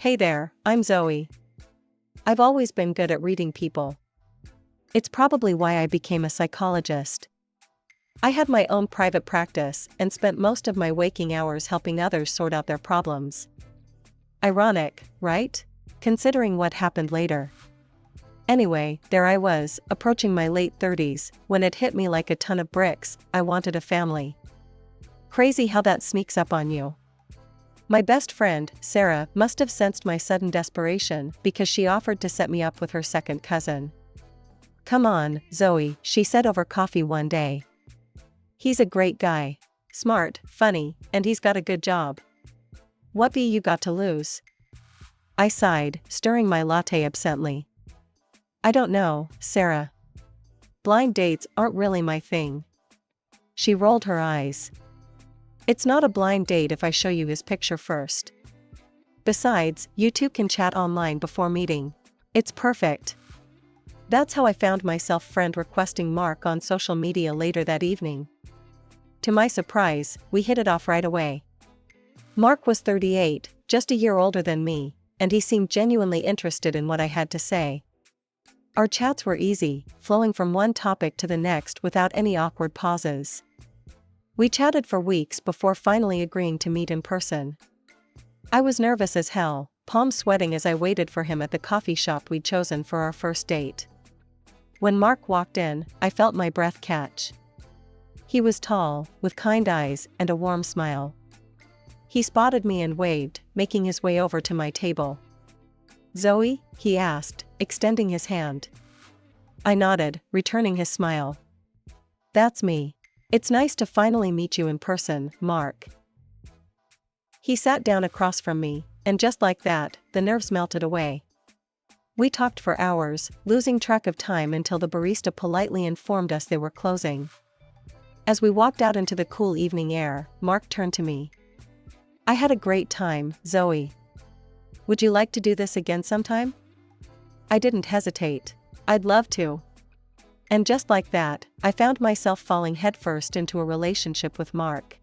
Hey there, I'm Zoe. I've always been good at reading people. It's probably why I became a psychologist. I had my own private practice and spent most of my waking hours helping others sort out their problems. Ironic, right? Considering what happened later. Anyway, there I was, approaching my late 30s, when it hit me like a ton of bricks. I wanted a family. Crazy how that sneaks up on you. My best friend, Sarah, must have sensed my sudden desperation because she offered to set me up with her second cousin. "Come on, Zoe," she said over coffee one day. "He's a great guy. Smart, funny, and he's got a good job. What be you got to lose?" I sighed, stirring my latte absently. "I don't know, Sarah. Blind dates aren't really my thing." She rolled her eyes. "It's not a blind date if I show you his picture first. Besides, you two can chat online before meeting. It's perfect." That's how I found myself friend requesting Mark on social media later that evening. To my surprise, we hit it off right away. Mark was 38, just a year older than me, and he seemed genuinely interested in what I had to say. Our chats were easy, flowing from one topic to the next without any awkward pauses. We chatted for weeks before finally agreeing to meet in person. I was nervous as hell, palms sweating as I waited for him at the coffee shop we'd chosen for our first date. When Mark walked in, I felt my breath catch. He was tall, with kind eyes and a warm smile. He spotted me and waved, making his way over to my table. "Zoe?" he asked, extending his hand. I nodded, returning his smile. "That's me. It's nice to finally meet you in person, Mark." He sat down across from me, and just like that, the nerves melted away. We talked for hours, losing track of time until the barista politely informed us they were closing. As we walked out into the cool evening air, Mark turned to me. "I had a great time, Zoe. Would you like to do this again sometime?" I didn't hesitate. "I'd love to." And just like that, I found myself falling headfirst into a relationship with Mark.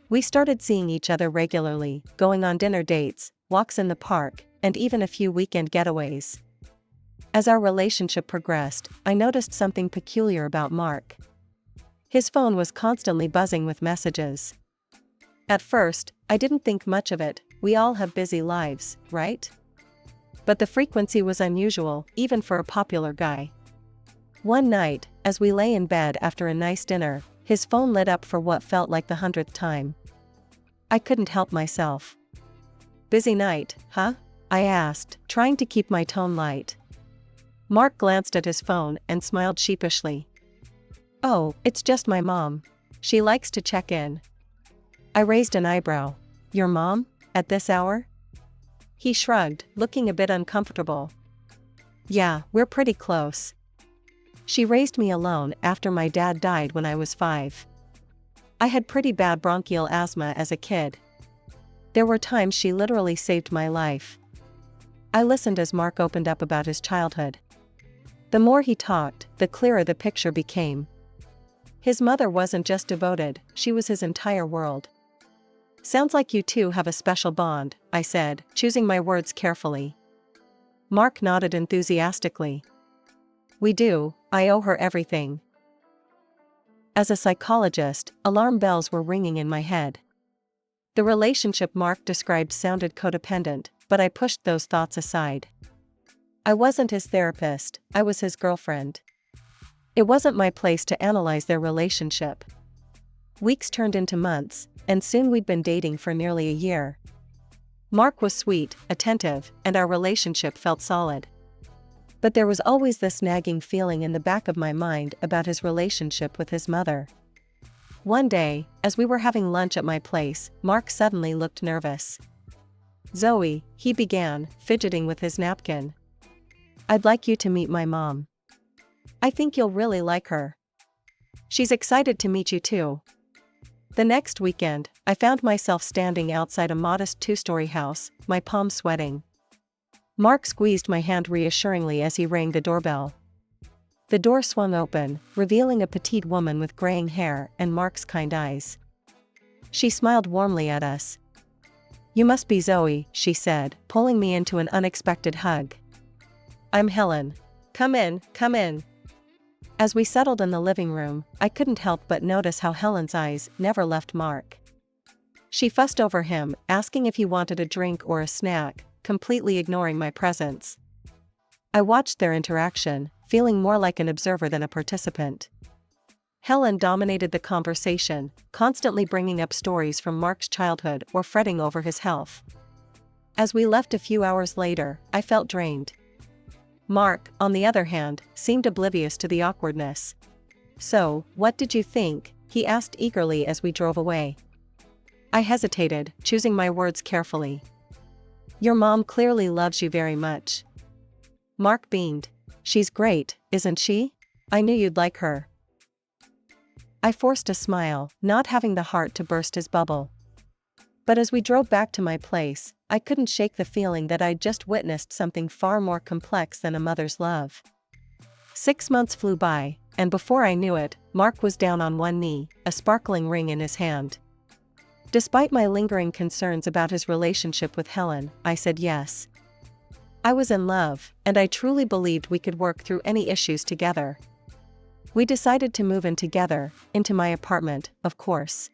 We started seeing each other regularly, going on dinner dates, walks in the park, and even a few weekend getaways. As our relationship progressed, I noticed something peculiar about Mark. His phone was constantly buzzing with messages. At first, I didn't think much of it. We all have busy lives, right? But the frequency was unusual, even for a popular guy. One night, as we lay in bed after a nice dinner, his phone lit up for what felt like the 100th time. I couldn't help myself. "Busy night, huh?" I asked, trying to keep my tone light. Mark glanced at his phone and smiled sheepishly. "Oh, it's just my mom. She likes to check in." I raised an eyebrow. "Your mom? At this hour?" He shrugged, looking a bit uncomfortable. "Yeah, we're pretty close. She raised me alone after my dad died when I was 5. I had pretty bad bronchial asthma as a kid. There were times she literally saved my life." I listened as Mark opened up about his childhood. The more he talked, the clearer the picture became. His mother wasn't just devoted, she was his entire world. "Sounds like you two have a special bond," I said, choosing my words carefully. Mark nodded enthusiastically. "We do. I owe her everything." As a psychologist, alarm bells were ringing in my head. The relationship Mark described sounded codependent, but I pushed those thoughts aside. I wasn't his therapist, I was his girlfriend. It wasn't my place to analyze their relationship. Weeks turned into months, and soon we'd been dating for nearly a year. Mark was sweet, attentive, and our relationship felt solid. But there was always this nagging feeling in the back of my mind about his relationship with his mother. One day, as we were having lunch at my place, Mark suddenly looked nervous. "Zoe," he began, fidgeting with his napkin. "I'd like you to meet my mom. I think you'll really like her. She's excited to meet you too." The next weekend, I found myself standing outside a modest 2-story house, my palms sweating. Mark squeezed my hand reassuringly as he rang the doorbell. The door swung open, revealing a petite woman with graying hair and Mark's kind eyes. She smiled warmly at us. You must be Zoe, she said, pulling me into an unexpected hug. I'm Helen. Come in, come in. As we settled in the living room, I couldn't help but notice how Helen's eyes never left Mark. She fussed over him, asking if he wanted a drink or a snack, completely ignoring my presence. I watched their interaction, feeling more like an observer than a participant. Helen dominated the conversation, constantly bringing up stories from Mark's childhood or fretting over his health. As we left a few hours later, I felt drained. Mark, on the other hand, seemed oblivious to the awkwardness. So, what did you think? He asked eagerly as we drove away. I hesitated, choosing my words carefully. Your mom clearly loves you very much. Mark beamed. She's great, isn't she? I knew you'd like her. I forced a smile, not having the heart to burst his bubble. But as we drove back to my place, I couldn't shake the feeling that I'd just witnessed something far more complex than a mother's love. 6 months flew by, and before I knew it, Mark was down on one knee, a sparkling ring in his hand. Despite my lingering concerns about his relationship with Helen, I said yes. I was in love, and I truly believed we could work through any issues together. We decided to move in together, into my apartment, of course.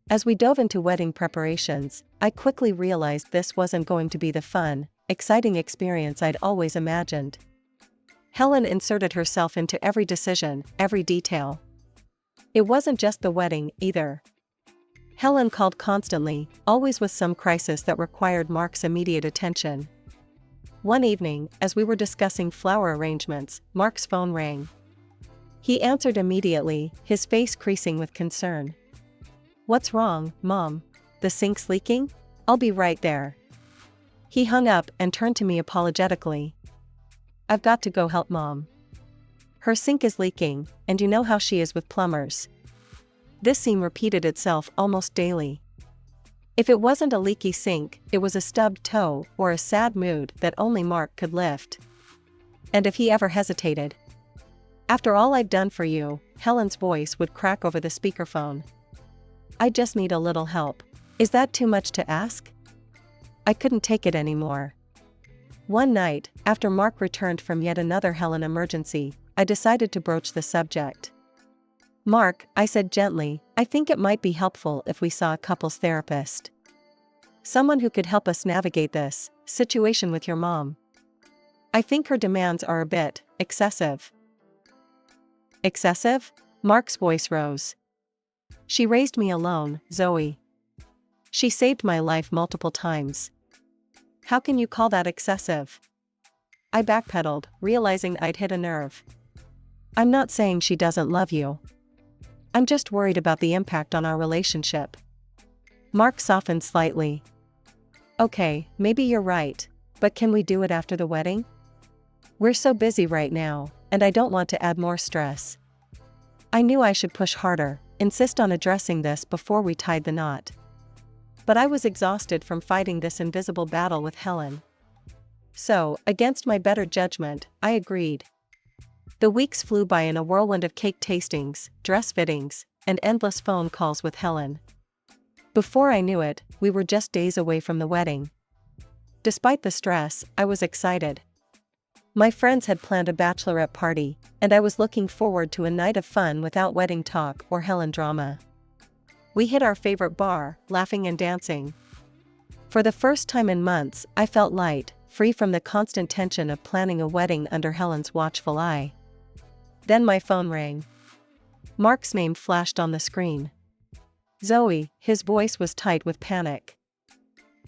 As we dove into wedding preparations, I quickly realized this wasn't going to be the fun, exciting experience I'd always imagined. Helen inserted herself into every decision, every detail. It wasn't just the wedding, either. Helen called constantly, always with some crisis that required Mark's immediate attention. One evening, as we were discussing flower arrangements, Mark's phone rang. He answered immediately, his face creasing with concern. What's wrong, Mom? The sink's leaking? I'll be right there. He hung up and turned to me apologetically. I've got to go help Mom. Her sink is leaking, and you know how she is with plumbers. This scene repeated itself almost daily. If it wasn't a leaky sink, it was a stubbed toe or a sad mood that only Mark could lift. And if he ever hesitated. After all I've done for you, Helen's voice would crack over the speakerphone. I just need a little help. Is that too much to ask? I couldn't take it anymore. One night, after Mark returned from yet another Helen emergency, I decided to broach the subject. Mark, I said gently, I think it might be helpful if we saw a couples therapist. Someone who could help us navigate this situation with your mom. I think her demands are a bit excessive. Excessive? Mark's voice rose. She raised me alone, Zoe. She saved my life multiple times. How can you call that excessive? I backpedaled, realizing I'd hit a nerve. I'm not saying she doesn't love you. I'm just worried about the impact on our relationship. Mark softened slightly. Okay, maybe you're right, but can we do it after the wedding? We're so busy right now, and I don't want to add more stress. I knew I should push harder, insist on addressing this before we tied the knot. But I was exhausted from fighting this invisible battle with Helen. So, against my better judgment, I agreed. The weeks flew by in a whirlwind of cake tastings, dress fittings, and endless phone calls with Helen. Before I knew it, we were just days away from the wedding. Despite the stress, I was excited. My friends had planned a bachelorette party, and I was looking forward to a night of fun without wedding talk or Helen drama. We hit our favorite bar, laughing and dancing. For the first time in months, I felt light, free from the constant tension of planning a wedding under Helen's watchful eye. Then my phone rang. Mark's name flashed on the screen. Zoe, his voice was tight with panic.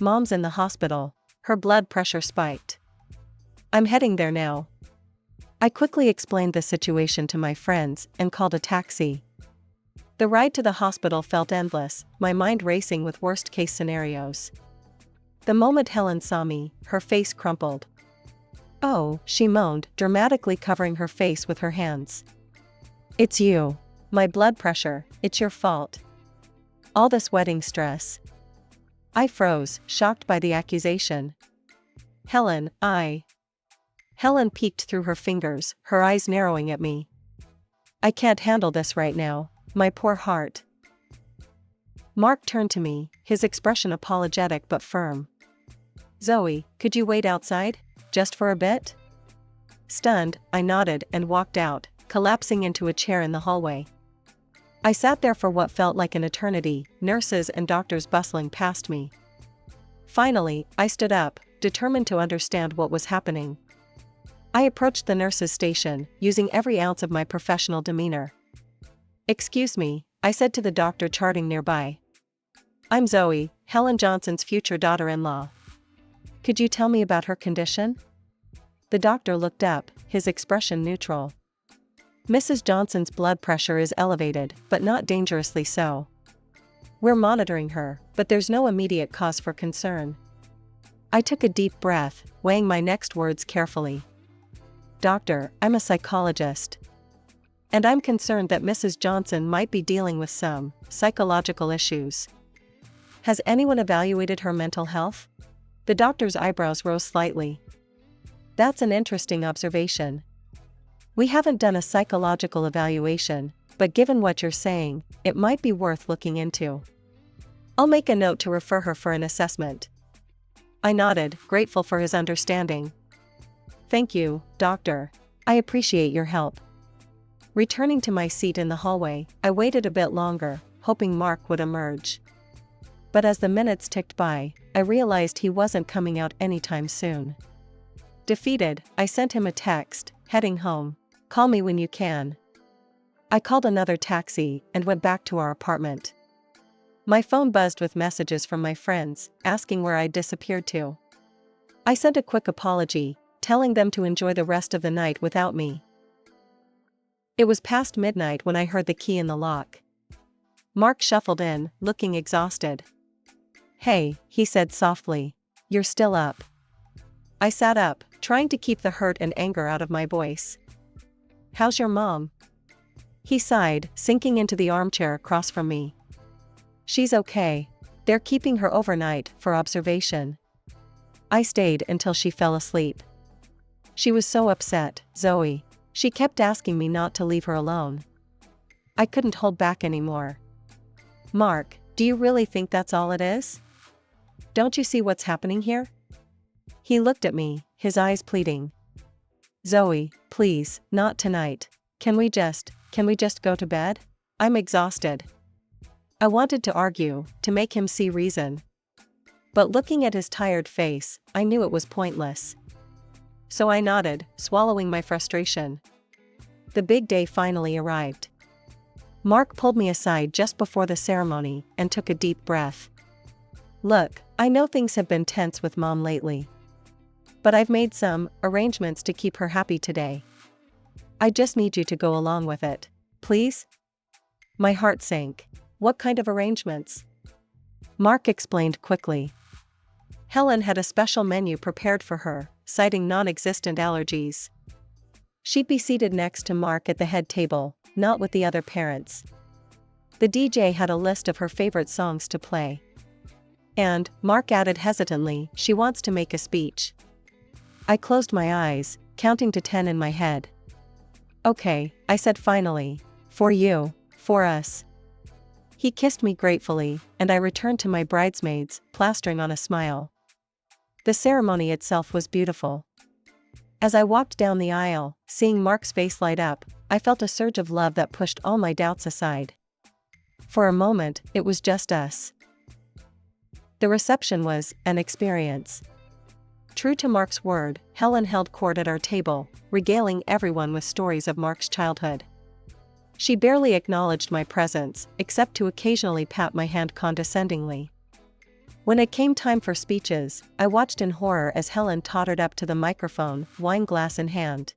Mom's in the hospital. Her blood pressure spiked. I'm heading there now. I quickly explained the situation to my friends and called a taxi. The ride to the hospital felt endless, my mind racing with worst-case scenarios. The moment Helen saw me, her face crumpled. Oh, she moaned, dramatically covering her face with her hands. It's you. My blood pressure, it's your fault. All this wedding stress. I froze, shocked by the accusation. Helen peeked through her fingers, her eyes narrowing at me. I can't handle this right now, my poor heart. Mark turned to me, his expression apologetic but firm. "Zoe, could you wait outside? Just for a bit?" Stunned, I nodded and walked out, collapsing into a chair in the hallway. I sat there for what felt like an eternity, nurses and doctors bustling past me. Finally, I stood up, determined to understand what was happening. I approached the nurse's station, using every ounce of my professional demeanor. "Excuse me," I said to the doctor charting nearby. "I'm Zoe, Helen Johnson's future daughter-in-law. Could you tell me about her condition?" The doctor looked up, his expression neutral. "Mrs. Johnson's blood pressure is elevated, but not dangerously so. We're monitoring her, but there's no immediate cause for concern." I took a deep breath, weighing my next words carefully. "Doctor, I'm a psychologist. And I'm concerned that Mrs. Johnson might be dealing with some psychological issues. Has anyone evaluated her mental health?" The doctor's eyebrows rose slightly. "That's an interesting observation. We haven't done a psychological evaluation, but given what you're saying, it might be worth looking into. I'll make a note to refer her for an assessment." I nodded, grateful for his understanding. "Thank you, doctor. I appreciate your help." Returning to my seat in the hallway, I waited a bit longer, hoping Mark would emerge. But as the minutes ticked by, I realized he wasn't coming out anytime soon. Defeated, I sent him a text, heading home. "Call me when you can." I called another taxi and went back to our apartment. My phone buzzed with messages from my friends, asking where I'd disappeared to. I sent a quick apology, telling them to enjoy the rest of the night without me. It was past midnight when I heard the key in the lock. Mark shuffled in, looking exhausted. "Hey," he said softly. "You're still up." I sat up, trying to keep the hurt and anger out of my voice. "How's your mom?" He sighed, sinking into the armchair across from me. "She's okay. They're keeping her overnight for observation." I stayed until she fell asleep. She was so upset, Zoe. She kept asking me not to leave her alone. I couldn't hold back anymore. "Mark, do you really think that's all it is? Don't you see what's happening here?" He looked at me, his eyes pleading. "Zoe, please, not tonight. Can we just go to bed? I'm exhausted." I wanted to argue, to make him see reason. But looking at his tired face, I knew it was pointless. So I nodded, swallowing my frustration. The big day finally arrived. Mark pulled me aside just before the ceremony and took a deep breath. "Look, I know things have been tense with Mom lately. But I've made some arrangements to keep her happy today. I just need you to go along with it, please?" My heart sank. "What kind of arrangements?" Mark explained quickly. Helen had a special menu prepared for her, citing non-existent allergies. She'd be seated next to Mark at the head table, not with the other parents. The DJ had a list of her favorite songs to play. And, Mark added hesitantly, she wants to make a speech. I closed my eyes, counting to 10 in my head. "Okay," I said finally. "For you, for us." He kissed me gratefully, and I returned to my bridesmaids, plastering on a smile. The ceremony itself was beautiful. As I walked down the aisle, seeing Mark's face light up, I felt a surge of love that pushed all my doubts aside. For a moment, it was just us. The reception was an experience. True to Mark's word, Helen held court at our table, regaling everyone with stories of Mark's childhood. She barely acknowledged my presence, except to occasionally pat my hand condescendingly. When it came time for speeches, I watched in horror as Helen tottered up to the microphone, wine glass in hand.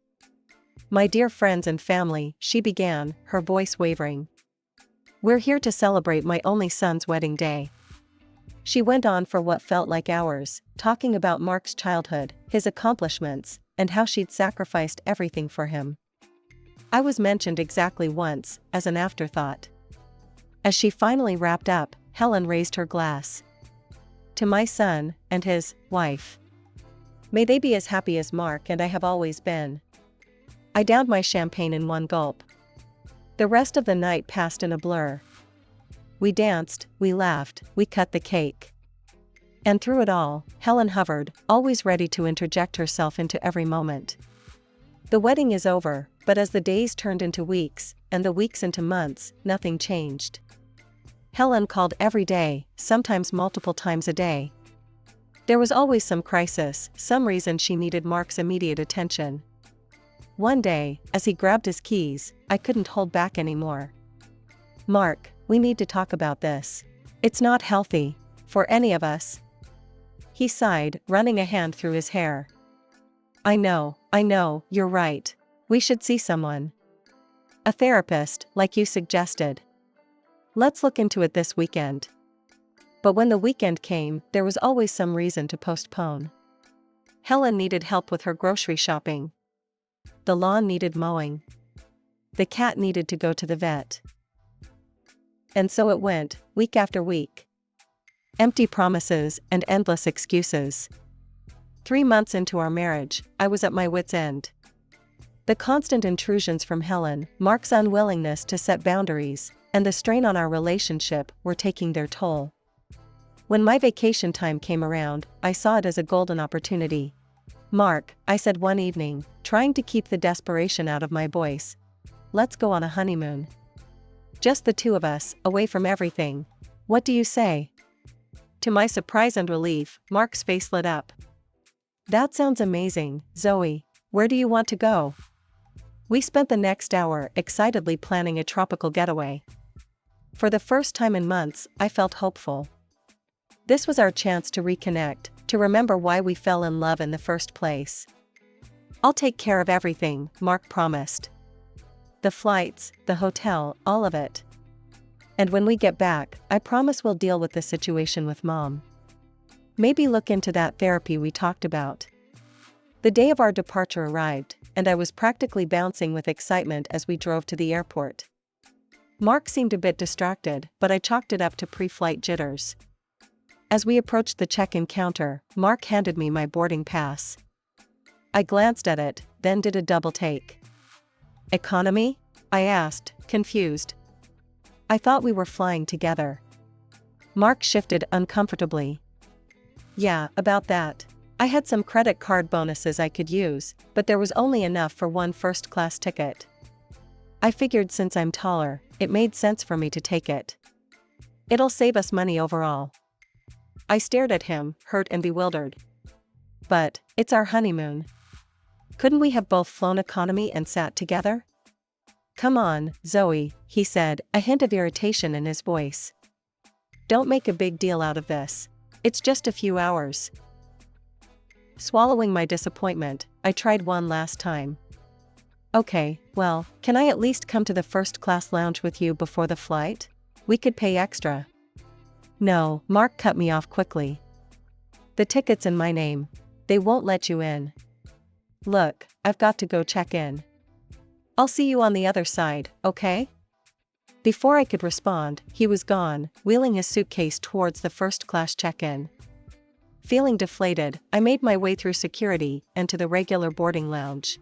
"My dear friends and family," she began, her voice wavering. "We're here to celebrate my only son's wedding day." She went on for what felt like hours, talking about Mark's childhood, his accomplishments, and how she'd sacrificed everything for him. I was mentioned exactly once, as an afterthought. As she finally wrapped up, Helen raised her glass. "To my son, and his wife. May they be as happy as Mark and I have always been." I downed my champagne in one gulp. The rest of the night passed in a blur. We danced, we laughed, we cut the cake. And through it all, Helen hovered, always ready to interject herself into every moment. The wedding is over, but as the days turned into weeks, and the weeks into months, nothing changed. Helen called every day, sometimes multiple times a day. There was always some crisis, some reason she needed Mark's immediate attention. One day, as he grabbed his keys, I couldn't hold back anymore. "Mark, we need to talk about this. It's not healthy, for any of us." He sighed, running a hand through his hair. I know, you're right. We should see someone. A therapist, like you suggested. Let's look into it this weekend." But when the weekend came, there was always some reason to postpone. Helen needed help with her grocery shopping. The lawn needed mowing. The cat needed to go to the vet. And so it went, week after week. Empty promises and endless excuses. 3 months into our marriage, I was at my wit's end. The constant intrusions from Helen, Mark's unwillingness to set boundaries, and the strain on our relationship were taking their toll. When my vacation time came around, I saw it as a golden opportunity. "Mark," I said one evening, trying to keep the desperation out of my voice, "let's go on a honeymoon. Just the two of us, away from everything. What do you say?" To my surprise and relief, Mark's face lit up. "That sounds amazing, Zoe. Where do you want to go?" We spent the next hour excitedly planning a tropical getaway. For the first time in months, I felt hopeful. This was our chance to reconnect, to remember why we fell in love in the first place. "I'll take care of everything," Mark promised. "The flights, the hotel, all of it. And when we get back, I promise we'll deal with the situation with Mom. Maybe look into that therapy we talked about." The day of our departure arrived, and I was practically bouncing with excitement as we drove to the airport. Mark seemed a bit distracted, but I chalked it up to pre-flight jitters. As we approached the check-in counter, Mark handed me my boarding pass. I glanced at it, then did a double take. "Economy?" I asked, confused. "I thought we were flying together." Mark shifted uncomfortably. "Yeah, about that. I had some credit card bonuses I could use, but there was only enough for one first-class ticket. I figured since I'm taller, it made sense for me to take it. It'll save us money overall." I stared at him, hurt and bewildered. "But, it's our honeymoon. Couldn't we have both flown economy and sat together?" "Come on, Zoe," he said, a hint of irritation in his voice. "Don't make a big deal out of this. It's just a few hours." Swallowing my disappointment, I tried one last time. "Okay, well, can I at least come to the first-class lounge with you before the flight? We could pay extra." "No," Mark cut me off quickly. "The ticket's in my name. They won't let you in." "Look, I've got to go check in. I'll see you on the other side, okay?" Before I could respond, he was gone, wheeling his suitcase towards the first-class check-in. Feeling deflated, I made my way through security and to the regular boarding lounge.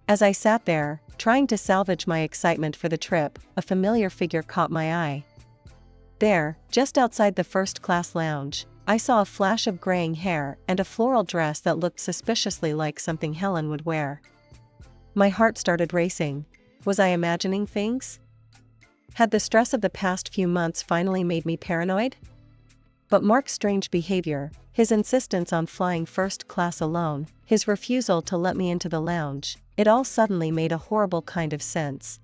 As I sat there, trying to salvage my excitement for the trip, a familiar figure caught my eye. There, just outside the first-class lounge, I saw a flash of graying hair and a floral dress that looked suspiciously like something Helen would wear. My heart started racing. Was I imagining things? Had the stress of the past few months finally made me paranoid? But Mark's strange behavior, his insistence on flying first class alone, his refusal to let me into the lounge, it all suddenly made a horrible kind of sense.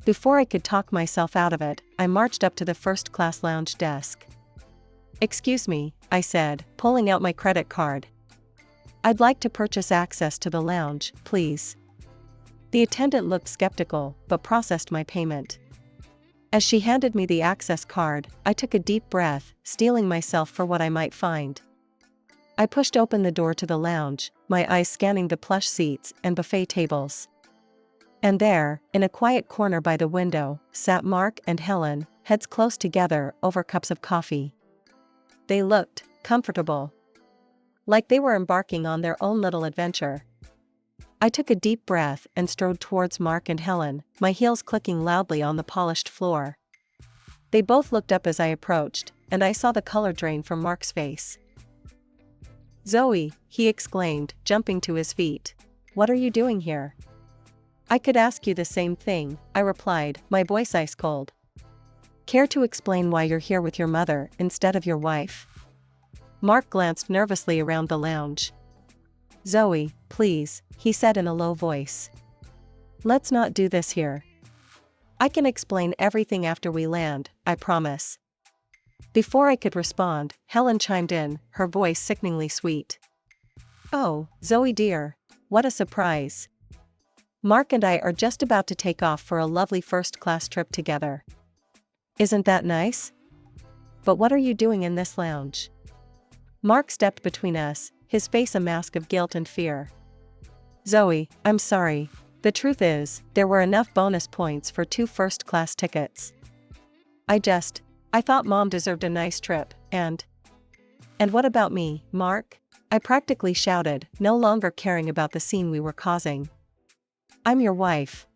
Before I could talk myself out of it, I marched up to the first-class lounge desk. "Excuse me," I said, pulling out my credit card. "I'd like to purchase access to the lounge, please." The attendant looked skeptical, but processed my payment. As she handed me the access card, I took a deep breath, steeling myself for what I might find. I pushed open the door to the lounge, my eyes scanning the plush seats and buffet tables. And there, in a quiet corner by the window, sat Mark and Helen, heads close together over cups of coffee. They looked comfortable, like they were embarking on their own little adventure. I took a deep breath and strode towards Mark and Helen, my heels clicking loudly on the polished floor. They both looked up as I approached, and I saw the color drain from Mark's face. "Zoe," he exclaimed, jumping to his feet. "What are you doing here?" "I could ask you the same thing," I replied, my voice ice cold. "Care to explain why you're here with your mother instead of your wife?" Mark glanced nervously around the lounge. "Zoe, please," he said in a low voice. "Let's not do this here. I can explain everything after we land, I promise." Before I could respond, Helen chimed in, her voice sickeningly sweet. "Oh, Zoe dear, what a surprise. Mark and I are just about to take off for a lovely first-class trip together. Isn't that nice? But what are you doing in this lounge?" Mark stepped between us, his face a mask of guilt and fear. "Zoe, I'm sorry. The truth is, there were enough bonus points for 2 first-class tickets. I thought Mom deserved a nice trip, and what about me, Mark?" I practically shouted, no longer caring about the scene we were causing. "I'm your wife.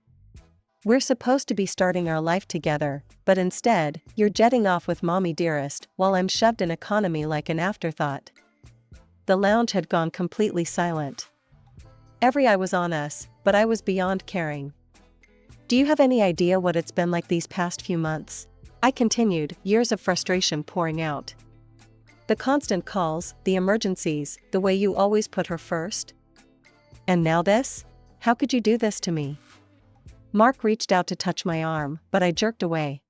We're supposed to be starting our life together, but instead, you're jetting off with Mommy dearest while I'm shoved in economy like an afterthought." The lounge had gone completely silent. Every eye was on us, but I was beyond caring. "Do you have any idea what it's been like these past few months?" I continued, years of frustration pouring out. "The constant calls, the emergencies, the way you always put her first. And now this? How could you do this to me?" Mark reached out to touch my arm, but I jerked away.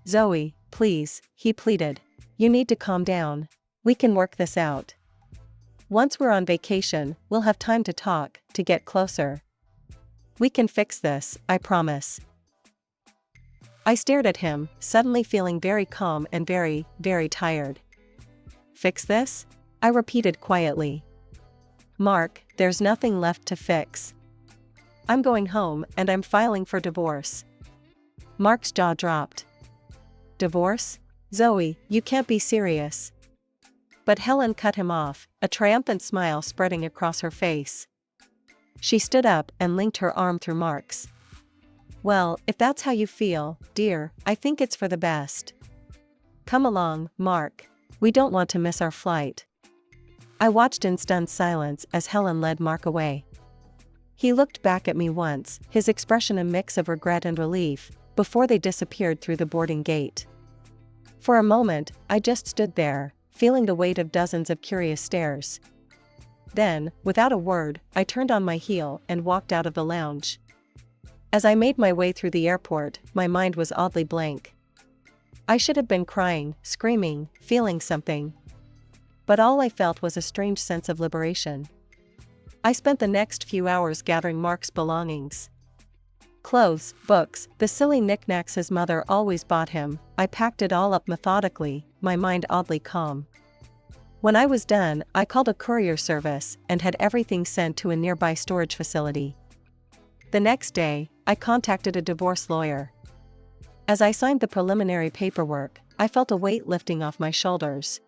"Zoe, please," he pleaded. "You need to calm down. We can work this out. Once we're on vacation, we'll have time to talk, to get closer. We can fix this, I promise." I stared at him, suddenly feeling very calm and very, very tired. "Fix this?" I repeated quietly. "Mark, there's nothing left to fix. I'm going home and I'm filing for divorce." Mark's jaw dropped. "Divorce? Zoe, you can't be serious." But Helen cut him off, a triumphant smile spreading across her face. She stood up and linked her arm through Mark's. "Well, if that's how you feel, dear, I think it's for the best. Come along, Mark. We don't want to miss our flight." I watched in stunned silence as Helen led Mark away. He looked back at me once, his expression a mix of regret and relief, before they disappeared through the boarding gate. For a moment, I just stood there, feeling the weight of dozens of curious stares. Then, without a word, I turned on my heel and walked out of the lounge. As I made my way through the airport, my mind was oddly blank. I should have been crying, screaming, feeling something. But all I felt was a strange sense of liberation. I spent the next few hours gathering Mark's belongings. Clothes, books, the silly knickknacks his mother always bought him. I packed it all up methodically, my mind oddly calm. When I was done, I called a courier service and had everything sent to a nearby storage facility. The next day, I contacted a divorce lawyer. As I signed the preliminary paperwork, I felt a weight lifting off my shoulders.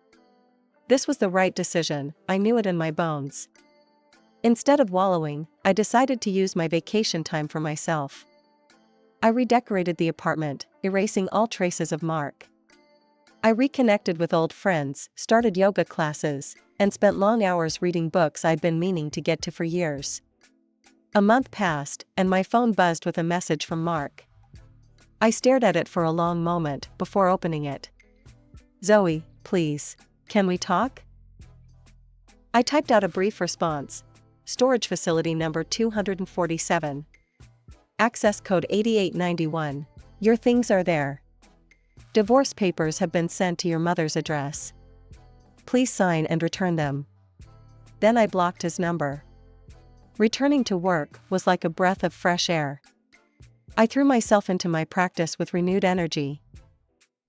This was the right decision, I knew it in my bones. Instead of wallowing, I decided to use my vacation time for myself. I redecorated the apartment, erasing all traces of Mark. I reconnected with old friends, started yoga classes, and spent long hours reading books I'd been meaning to get to for years. A month passed, and my phone buzzed with a message from Mark. I stared at it for a long moment before opening it. "Zoe, please, can we talk?" I typed out a brief response. "Storage facility number 247. Access code 8891. Your things are there. Divorce papers have been sent to your mother's address. Please sign and return them." Then I blocked his number. Returning to work was like a breath of fresh air. I threw myself into my practice with renewed energy.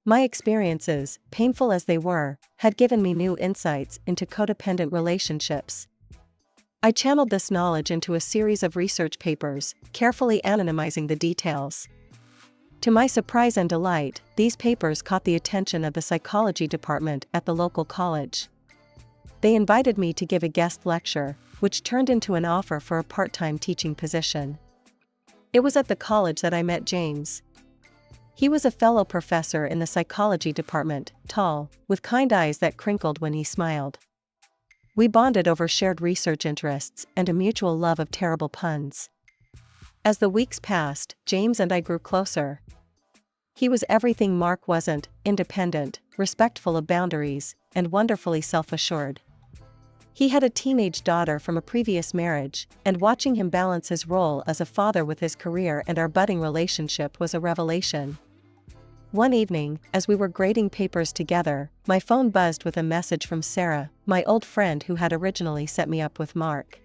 My experiences, painful as they were, had given me new insights into codependent relationships. I channeled this knowledge into a series of research papers, carefully anonymizing the details. To my surprise and delight, these papers caught the attention of the psychology department at the local college. They invited me to give a guest lecture, which turned into an offer for a part-time teaching position. It was at the college that I met James. He was a fellow professor in the psychology department, tall, with kind eyes that crinkled when he smiled. We bonded over shared research interests and a mutual love of terrible puns. As the weeks passed, James and I grew closer. He was everything Mark wasn't: independent, respectful of boundaries, and wonderfully self-assured. He had a teenage daughter from a previous marriage, and watching him balance his role as a father with his career and our budding relationship was a revelation. One evening, as we were grading papers together, my phone buzzed with a message from Sarah, my old friend who had originally set me up with Mark.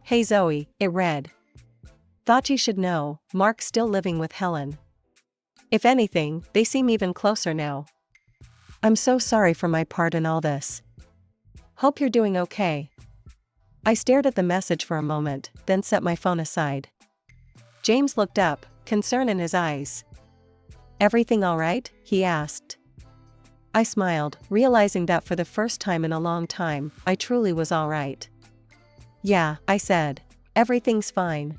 "Hey Zoe," it read. "Thought you should know, Mark's still living with Helen. If anything, they seem even closer now. I'm so sorry for my part in all this. Hope you're doing okay." I stared at the message for a moment, then set my phone aside. James looked up, concern in his eyes. "Everything all right?" he asked. I smiled, realizing that for the first time in a long time, I truly was all right. "Yeah," I said. "Everything's fine."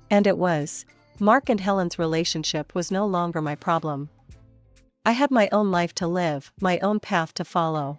And it was. Mark and Helen's relationship was no longer my problem. I had my own life to live, my own path to follow.